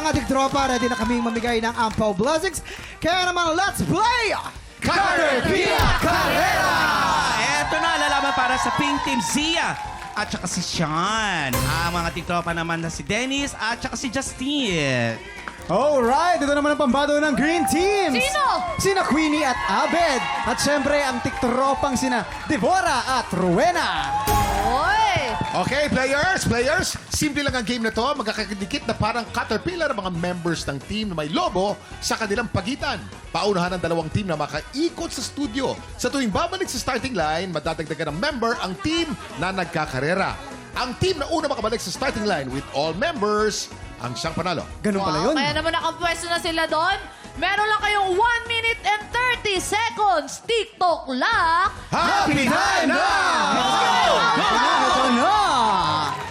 mga tiktropa, ready na kaming mamigay ng Ampaw Blessings. Kaya naman, let's play! Carter Pia Carrera! Eto na, lalaban para sa Pink Team Zia at saka si Sean. Ang mga tiktropa naman na si Dennis at saka si Justin. Alright, ito naman ang pambado ng Green Teams. Sino? Sina Queenie at Abed. At syempre, ang tiktropang sina Devora at Rowena. Oy! Okay, players, simple lang ang game na to. Magkakadikit na parang caterpillar ang mga members ng team na may lobo sa kanilang pagitan. Paunahan ng dalawang team na makaikot sa studio. Sa tuwing babalik sa starting line, madadagdagan ng member ang team na nagkakarera. Ang team na una makabalik sa starting line with all members ang siyang panalo. Ganun pala yun. Kaya naman nakapwesto na sila doon. Meron lang kayong 1 minute and 30 seconds. TikTok lock. Happy time now! Ito na!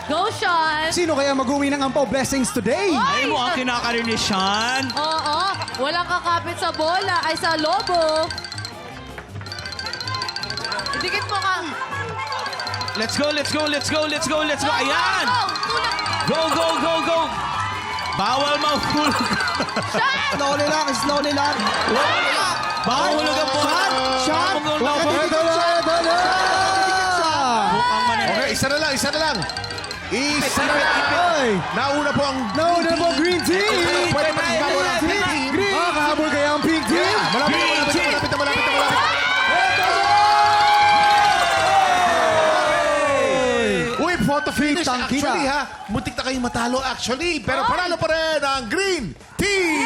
Go, Sean! Sino kaya mag-uwi ng Ampaw Blessings today? Ay mo ang kinakarin ni Sean. Oo, walang kakapit sa bola, ay sa lobo. Idikit mo ka. Let's go. Ayan! Tulak! Go! Bawal mahulog. Slowly lang. Bawal ang buhat. Sean! Ito na! Okay, isa na lang. Isa na lang. Ay! Nauna po ang Nauna po, Green Team! Pwede pa rin habol ang Pink Team. Makahabol kaya ang Pink Team? Malapit na. Uy, photo finish. Kitang-kita. Actually ha, muntik na kayong matalo actually. Pero panalo pa rin ang Green Team.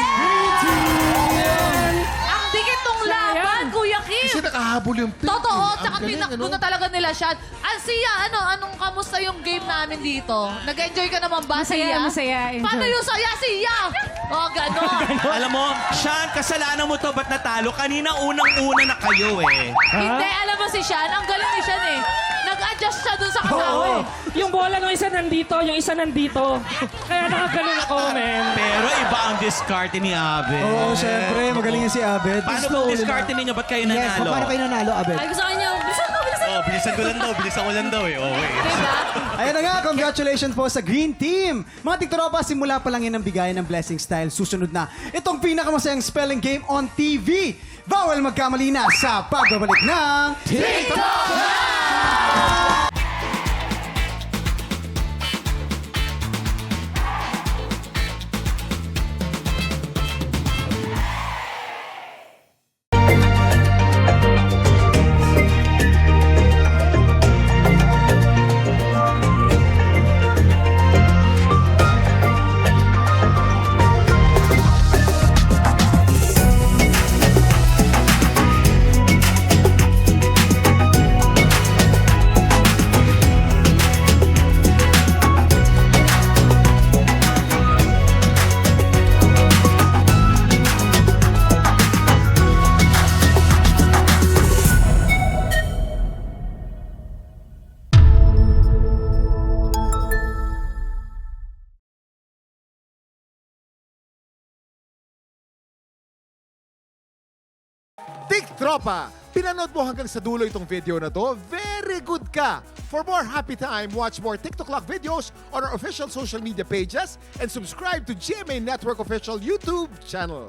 Ang dikit tong laban, Kuya Kim. Kasi nakahabol yung Pink Team. Totoo, Ang tsaka galing, tinakbo ano? na talaga nila siya. Siya, anong kamusta yung game namin dito? Nag-enjoy ka naman ba, Siya? Masaya. Enjoy. Paano yung saya, Siya? Oh, gano'n. Alam mo, Sean, kasalanan mo to. Ba't natalo? Kanina unang-una na kayo eh. Hindi, alam mo si Sean, ang galing ni Sean eh. Nag-adjust siya dun sa kasama Oo. eh. Yung bola ng isa nandito, yung isa nandito. Kaya nakagaling ako, man. Pero iba ang discard ni Abed. Oo, syempre. Magaling yan si Abed. Paano Slowly bang lang. discard ninyo? Ba't kayo Yes, nanalo? paano kayo nanalo, Abed? Ay, gusto kanya, bilisan ko. Oh, bilisan ko lang daw eh. Oh, eh. Diba? Ayan na nga, congratulations po sa Green Team. Mga tiktropa, simula pa lang yan ang bigayan ng blessing style. Susunod na itong pinakamasayang spelling game on TV. Bawal magkamali na sa pagbabalik ng TikTok! Tiktropa, pinanood mo hanggang sa dulo itong video na to? Very good ka! For more happy time, watch more TikTok Lock videos on our official social media pages and subscribe to GMA Network official YouTube channel.